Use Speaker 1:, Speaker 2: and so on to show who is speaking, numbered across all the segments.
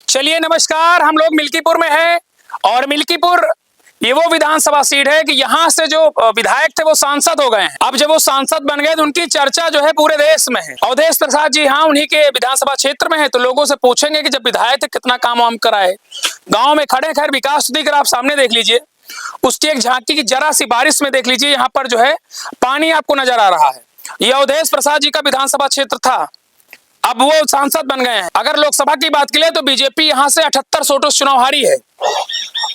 Speaker 1: चलिए नमस्कार, हम लोग मिल्कीपुर में हैं और मिल्कीपुर ये वो विधानसभा सीट है कि यहाँ से जो विधायक थे वो सांसद हो गए हैं। अब जब वो सांसद बन गए तो उनकी चर्चा जो है पूरे देश में है। अवधेश प्रसाद जी हाँ उन्हीं के विधानसभा क्षेत्र में है, तो लोगों से पूछेंगे कि जब विधायक थे कितना काम वाम कराए। गाँव में खड़े खैर विकास दिख रहा, आप सामने देख लीजिए, उसकी एक झांकी की जरा सी बारिश में देख लीजिए, यहाँ पर जो है पानी आपको नजर आ रहा है। ये अवधेश प्रसाद जी का विधानसभा क्षेत्र था, अब वो सांसद बन गए हैं। अगर लोकसभा की बात करें तो बीजेपी यहां से 78 सीटों से चुनाव हारी है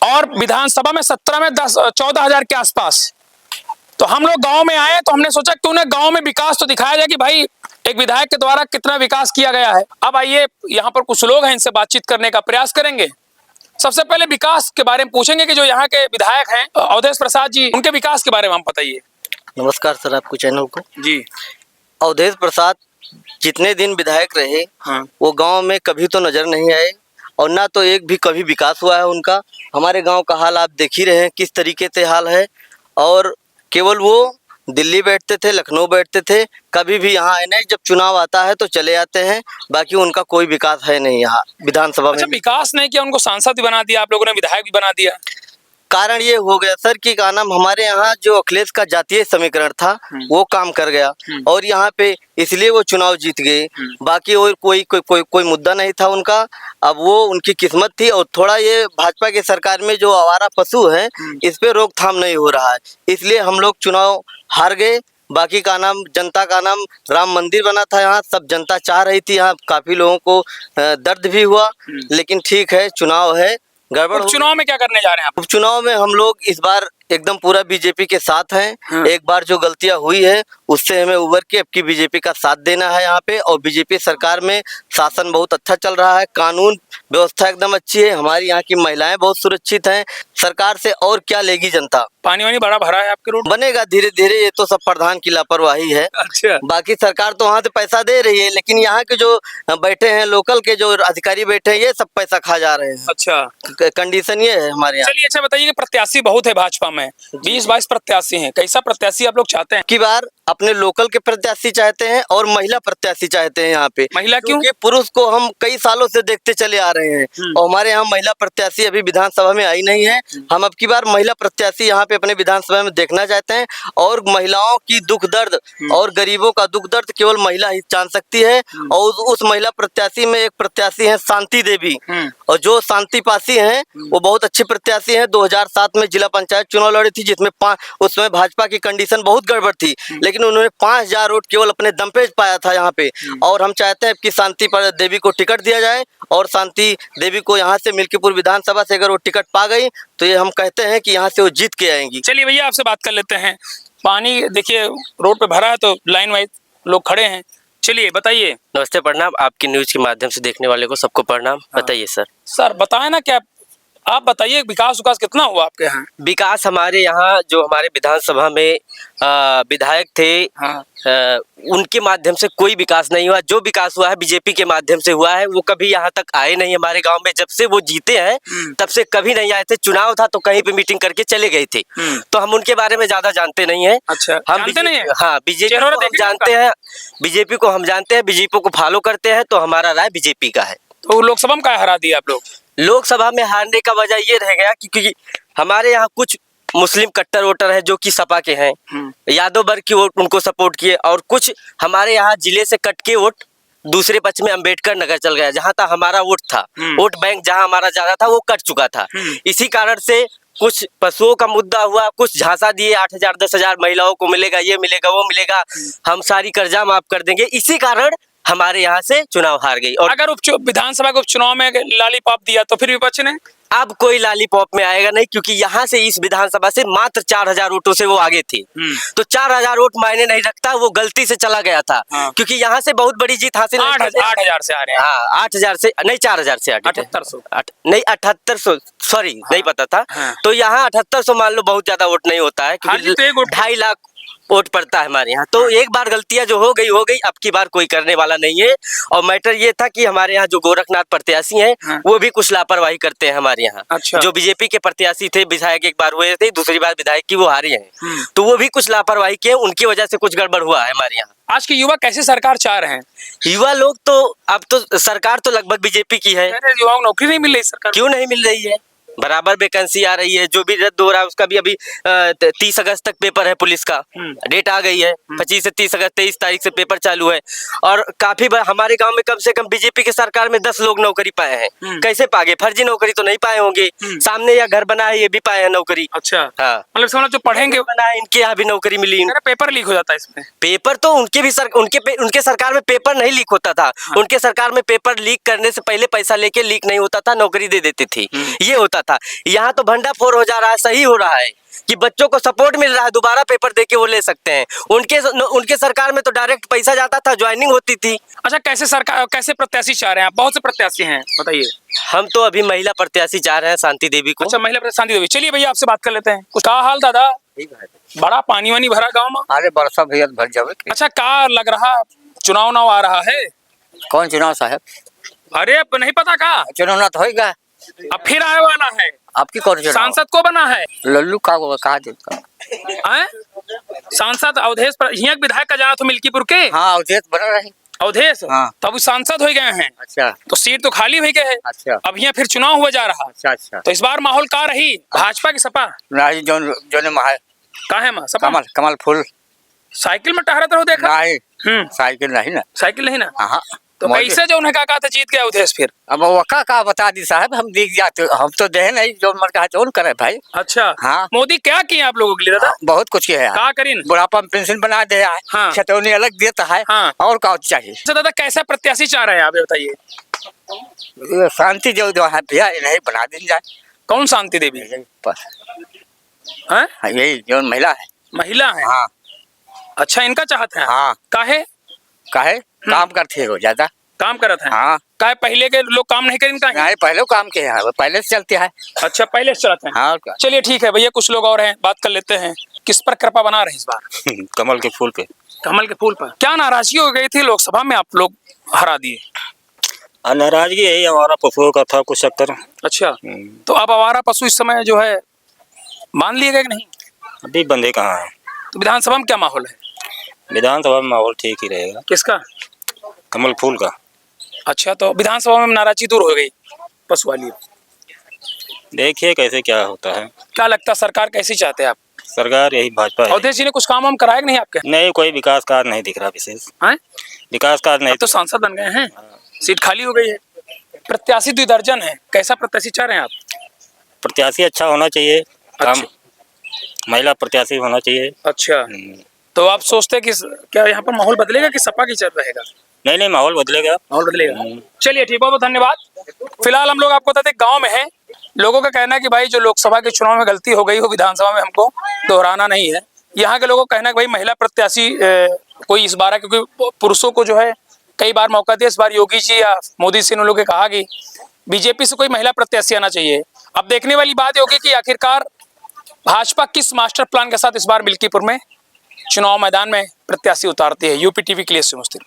Speaker 1: और विधानसभा में 17 में 14,000 के आसपास। तो हम लोग गांव में आए तो हमने सोचा कि उन्हें गांव में विकास तो दिखाया जाए कि भाई एक विधायक के द्वारा कितना विकास किया गया है। अब आइए यहाँ पर कुछ लोग हैं, इनसे बातचीत करने का प्रयास करेंगे। सबसे पहले विकास के बारे में पूछेंगे कि जो यहाँ के विधायक हैं अवधेश प्रसाद जी, उनके विकास के बारे में हम बताइए।
Speaker 2: नमस्कार सर, आपको चैनल को
Speaker 1: जी।
Speaker 2: अवधेश प्रसाद जितने दिन विधायक रहे वो गांव में कभी तो नजर नहीं आए और ना तो एक भी कभी विकास हुआ है उनका। हमारे गांव का हाल आप देख ही रहे हैं किस तरीके से हाल है, और केवल वो दिल्ली बैठते थे, लखनऊ बैठते थे, कभी भी यहाँ आए नहीं। जब चुनाव आता है तो चले आते हैं, बाकी उनका कोई विकास है नहीं यहाँ विधानसभा में।
Speaker 1: विकास नहीं किया, उनको सांसद भी बना दिया, आप लोगों ने विधायक भी बना दिया।
Speaker 2: कारण ये हो गया सर कि का नाम हमारे यहाँ जो अखिलेश का जातीय समीकरण था वो काम कर गया और यहाँ पे इसलिए वो चुनाव जीत गए। बाकी और कोई मुद्दा नहीं था उनका। अब वो उनकी किस्मत थी और थोड़ा ये भाजपा की सरकार में जो आवारा पशु है इस पे रोकथाम नहीं हो रहा है, इसलिए हम लोग चुनाव हार गए। बाकी का नाम जनता का नाम राम मंदिर बना था, यहाँ सब जनता चाह रही थी, यहाँ काफी लोगों को दर्द भी हुआ, लेकिन ठीक है चुनाव है, गड़बड़।
Speaker 1: उपचुनाव में क्या करने जा रहे हैं आप?
Speaker 2: उपचुनाव में हम लोग इस बार एकदम पूरा बीजेपी के साथ हैं। एक बार जो गलतियां हुई है उससे हमें उबर के अब की बीजेपी का साथ देना है यहाँ पे। और बीजेपी सरकार में शासन बहुत अच्छा चल रहा है, कानून व्यवस्था एकदम अच्छी है, हमारी यहाँ की महिलाएं बहुत सुरक्षित हैं। सरकार से और क्या लेगी जनता?
Speaker 1: पानी वानी बड़ा भरा है आपके रोड?
Speaker 2: बनेगा धीरे धीरे, ये तो सब प्रधान की लापरवाही है।
Speaker 1: अच्छा।
Speaker 2: बाकी सरकार तो वहाँ से पैसा दे रही है, लेकिन यहाँ के जो बैठे हैं लोकल के जो अधिकारी बैठे हैं ये सब पैसा खा जा रहे हैं।
Speaker 1: अच्छा,
Speaker 2: कंडीशन ये है हमारे यहाँ।
Speaker 1: चलिए अच्छा बताइए कि प्रत्याशी बहुत है भाजपा में, 20-22 प्रत्याशी हैं, कैसा प्रत्याशी आप लोग चाहते हैं?
Speaker 2: की बार अपने लोकल के प्रत्याशी चाहते हैं और महिला प्रत्याशी चाहते हैं यहाँ पे।
Speaker 1: महिला क्यों?
Speaker 2: क्योंकि पुरुष को हम कई सालों से देखते चले आ रहे हैं और हमारे यहाँ महिला प्रत्याशी अभी विधानसभा में आई नहीं है। हम अब की बार महिला प्रत्याशी यहाँ पे अपने विधानसभा में देखना चाहते हैं और महिलाओं की दुख दर्द और गरीबों का दुख दर्द केवल महिला ही जान सकती है। और उस महिला प्रत्याशी में एक प्रत्याशी है शांति देवी, और जो शांति पासी है वो बहुत अच्छी प्रत्याशी है। 2007 में जिला पंचायत चुनाव लड़ी थी जिसमें उसमें भाजपा की कंडीशन बहुत गड़बड़ थी, लेकिन उन्होंने 5,000 वोट केवल अपने दम पे पाया था यहाँ पे। और हम चाहते हैं कि शांति देवी को टिकट दिया जाए और शांति देवी को यहाँ से मिल्कीपुर विधानसभा से अगर वो टिकट पा गई तो ये हम कहते हैं कि यहाँ से वो जीत के आएंगी।
Speaker 1: चलिए भैया आपसे बात कर लेते हैं। पानी देखिए रोड पे भरा है तो लाइन वाइज लोग खड़े हैं, चलिए बताइए।
Speaker 3: नमस्ते, प्रणाम। आपकी न्यूज के माध्यम से देखने वाले को सबको प्रणाम। बताइए सर।
Speaker 1: सर बताएं ना, क्या आप बताइए विकास कितना हुआ आपके यहाँ?
Speaker 3: विकास हमारे यहाँ जो हमारे विधानसभा में विधायक थे उनके माध्यम से कोई विकास नहीं हुआ। जो विकास हुआ है बीजेपी के माध्यम से हुआ है। वो कभी यहाँ तक आए नहीं हमारे गांव में, जब से वो जीते हैं तब से कभी नहीं आए थे। चुनाव था तो कहीं पे मीटिंग करके चले गए थे, तो हम उनके बारे में ज्यादा जानते नहीं है।
Speaker 1: अच्छा,
Speaker 3: हम
Speaker 1: जानते नहीं है?
Speaker 3: हाँ, बीजेपी को हम जानते हैं, बीजेपी को हम जानते हैं, बीजेपी को फॉलो करते हैं, तो हमारा राय बीजेपी का है।
Speaker 1: तो लोकसभा में क्या हरा दिया आप लोग?
Speaker 3: लोकसभा में हारने का वजह ये रह गया क्योंकि हमारे यहाँ कुछ मुस्लिम कट्टर वोटर है जो कि सपा के हैं, यादव वर्ग की वोट उनको सपोर्ट किए, और कुछ हमारे यहाँ जिले से कट के वोट दूसरे पक्ष में अंबेडकर नगर चल गया, जहाँ तक हमारा वोट था, वोट बैंक जहाँ हमारा ज्यादा था वो कट चुका था। इसी कारण से कुछ पशुओं का मुद्दा हुआ, कुछ झांसा दिए 8,000 10,000 महिलाओं को मिलेगा, ये मिलेगा वो मिलेगा, हम सारी कर्जा माफ कर देंगे। इसी कारण हमारे यहाँ से चुनाव हार गई। और
Speaker 1: अगर विधानसभा के उपचुनाव में लॉलीपॉप दिया तो फिर विपक्ष ने?
Speaker 3: अब कोई लॉलीपॉप में आएगा नहीं, क्योंकि यहाँ से इस विधानसभा से मात्र 4,000 वोटों से वो आगे थे। तो 4,000 वोट मायने नहीं रखता, वो गलती से चला गया था। क्योंकि यहाँ से बहुत बड़ी जीत हासिल
Speaker 1: 8,000 से आ रहे हैं।
Speaker 3: हाँ, 8,000 से नहीं, 4,000 से
Speaker 1: 7800
Speaker 3: नहीं 7800, सॉरी नहीं पता था। तो यहाँ 7800 मान लो बहुत ज्यादा वोट नहीं होता है, क्योंकि 2.5 लाख वोट पड़ता है हमारे यहाँ। तो एक बार गलतियां जो हो गई, अब की बार कोई करने वाला नहीं है। और मैटर ये था कि हमारे यहाँ जो गोरखनाथ प्रत्याशी हैं
Speaker 1: हाँ।
Speaker 3: वो भी कुछ लापरवाही करते हैं हमारे यहाँ।
Speaker 1: अच्छा।
Speaker 3: जो बीजेपी के प्रत्याशी थे, विधायक एक बार हुए थे, दूसरी बार विधायक की वो हारे हैं, तो वो भी कुछ लापरवाही किए, उनकी वजह से कुछ गड़बड़ हुआ है हमारे यहाँ।
Speaker 1: आज के युवा कैसी सरकार चाह रहे हैं?
Speaker 3: युवा लोग तो अब तो सरकार तो लगभग बीजेपी की है।
Speaker 1: कह रहे युवाओं को नौकरी नहीं मिल रही सरकार।
Speaker 3: क्यों नहीं मिल रही है? बराबर वैकेंसी आ रही है, जो भी रद्द हो रहा है उसका भी अभी 30 अगस्त तक पेपर है पुलिस का, डेट आ गई है। 25 से 30 अगस्त 23 तारीख से पेपर चालू है। और काफी हमारे गांव में कम से कम बीजेपी की सरकार में 10 लोग नौकरी पाए हैं। कैसे पाए? फर्जी नौकरी तो नहीं पाए होंगे, सामने या घर बना है ये भी पाए हैं नौकरी।
Speaker 1: अच्छा।
Speaker 3: हाँ,
Speaker 1: मतलब समझ जो पढ़ेंगे
Speaker 3: बना है इनके यहाँ भी नौकरी मिली।
Speaker 1: पेपर लीक हो जाता है इसमें।
Speaker 3: पेपर तो उनके भी उनके सरकार में पेपर नहीं लीक होता था। उनके सरकार में पेपर लीक करने से पहले पैसा लेके लीक नहीं होता था, नौकरी दे देती थी, ये होता था। यहाँ तो भंडाफोड़ हो जा रहा है, सही हो रहा है कि बच्चों को सपोर्ट मिल रहा है, दोबारा पेपर देके वो ले सकते हैं। उनके सरकार में तो डायरेक्ट पैसा जाता था, ज्वाइनिंग होती थी।
Speaker 1: अच्छा, कैसे प्रत्याशी चाह रहे हैं आप? बहुत से प्रत्याशी हैं, बताइए।
Speaker 3: हम तो अभी महिला प्रत्याशी चाह रहे हैं, शांति देवी को।
Speaker 1: अच्छा, महिला प्रत्याशी शांति देवी। चलिए भैया आपसे बात कर लेते हैं। कुछ क्या हाल दादा? बड़ा पानी वानी भरा गाँव में?
Speaker 4: अरे बरसा भैया भर जावे।
Speaker 1: अच्छा, क्या लग रहा चुनाव आ रहा है?
Speaker 4: कौन चुनाव साहब?
Speaker 1: अरे अब नहीं पता का
Speaker 4: चुनाव ना तो होगा,
Speaker 1: अब फिर आने वाला है।
Speaker 4: आपकी कौन चुनाव?
Speaker 1: सांसद को बना है
Speaker 4: लल्लू का वो कहा देता।
Speaker 1: हैं? सांसद अवधेश यहाँ विधायक का जाना तो मिल्कीपुर के।
Speaker 4: हाँ अवधेश बना रहे।
Speaker 1: अवधेश
Speaker 4: हाँ।
Speaker 1: तब वो सांसद हो गए हैं।
Speaker 4: अच्छा
Speaker 1: तो सीट तो खाली हो गए है।
Speaker 4: अच्छा
Speaker 1: अब यहाँ फिर चुनाव हुआ जा रहा।
Speaker 4: अच्छा अच्छा।
Speaker 1: तो इस बार माहौल का रही? भाजपा की सपा?
Speaker 4: नहीं जो महा
Speaker 1: का है माँ सपा?
Speaker 4: कमल फूल
Speaker 1: साइकिल में टहरत रहो देखा?
Speaker 4: नहीं साइकिल नहीं ना।
Speaker 1: साइकिल नहीं ना?
Speaker 4: हाँ
Speaker 1: तो कैसे जो उन्हें कहा था जीत गया अवधेश फिर?
Speaker 4: अब वका का बता दी साहब, हम दिख जाते, हम तो दे नहीं जो मन कहा तो करे भाई।
Speaker 1: अच्छा।
Speaker 4: हाँ।
Speaker 1: मोदी क्या किए आप लोगों के लिए दादा?
Speaker 4: बहुत कुछ किया है।
Speaker 1: क्या करीन?
Speaker 4: बुढ़ापा में पेंशन बना दिया है।
Speaker 1: हाँ।
Speaker 4: खतौनी अलग देता है।
Speaker 1: हाँ।
Speaker 4: और क्या चाहिए?
Speaker 1: अच्छा दादा, कैसा प्रत्याशी चाह रहे हैं आप, ये बताइए।
Speaker 4: शांति जो है भैया नहीं बना दी जाए।
Speaker 1: कौन शांति देवी?
Speaker 4: बस
Speaker 1: हैं?
Speaker 4: यही जो महिला है।
Speaker 1: महिला है?
Speaker 4: हाँ
Speaker 1: अच्छा, इनका चाहते हैं?
Speaker 4: हाँ।
Speaker 1: काहे?
Speaker 4: काहे काम करते हो ज्यादा।
Speaker 1: काम करत हैं?
Speaker 4: हाँ।
Speaker 1: काहे पहले के लोग काम नहीं करें काहे?
Speaker 4: नहीं पहले काम किए हैं, पहले से चलते हैं।
Speaker 1: अच्छा, पहले से चलते हैं।
Speaker 4: हाँ और क्या।
Speaker 1: चलिए ठीक है भैया, कुछ लोग और हैं, बात कर लेते हैं। किस पर कृपा बना रहे इस बार?
Speaker 4: कमल के फूल पे।
Speaker 1: कमल के फूल पर। क्या नाराजगी हो गई थी लोकसभा में, आप लोग हरा दिए?
Speaker 5: नाराजगी यही हमारा पशुओं का था कुछ चक्कर।
Speaker 1: अच्छा, तो अब आवारा पशु इस समय जो है मान लिए गए कि नहीं?
Speaker 5: अभी बंदे कहाँ हैं?
Speaker 1: तो विधानसभा में क्या माहौल है?
Speaker 5: विधानसभा में माहौल ठीक ही रहेगा।
Speaker 1: किसका?
Speaker 5: कमल फूल का।
Speaker 1: अच्छा, तो विधानसभा में नाराजगी दूर हो गई पशु वाली।
Speaker 5: देखिए कैसे क्या होता है।
Speaker 1: क्या लगता है सरकार कैसी चाहते हैं आप?
Speaker 5: सरकार यही भाजपा है।
Speaker 1: अवधेश जी ने कुछ काम वाम कराया कि नहीं आपके?
Speaker 5: नहीं, कोई विकास कार्य नहीं दिख रहा विशेष।
Speaker 1: हैं?
Speaker 5: विकास कार्य नहीं।
Speaker 1: अब तो सांसद बन गए हैं, सीट खाली हो गई है। प्रत्याशी 2 दर्जन है, कैसा प्रत्याशी चाह रहे हैं आप?
Speaker 5: प्रत्याशी अच्छा होना चाहिए। काम महिला प्रत्याशी होना चाहिए।
Speaker 1: अच्छा, तो आप सोचते हैं कि क्या यहाँ पर माहौल बदलेगा कि सपा की चल रहेगा?
Speaker 5: नहीं, माहौल बदलेगा।
Speaker 1: माहौल बदलेगा। चलिए ठीक, बहुत बहुत धन्यवाद। फिलहाल हम लोग आपको बताते गांव में हैं। लोगों का कहना है कि भाई जो लोकसभा के चुनाव में गलती हो गई हो विधानसभा में हमको दोहराना नहीं है। यहाँ के लोगों का कहना है कि भाई महिला प्रत्याशी कोई इस बार है, क्योंकि पुरुषों को जो है कई बार मौका दिया, इस बार योगी जी या मोदी सिंह ने लोगों कहा कि बीजेपी से कोई महिला प्रत्याशी आना चाहिए। अब देखने वाली बात होगी कि आखिरकार भाजपा किस मास्टर प्लान के साथ इस बार मिल्कीपुर में चुनाव मैदान में प्रत्याशी उतारती है। यूपी टीवी के लिए से मुस्तिक।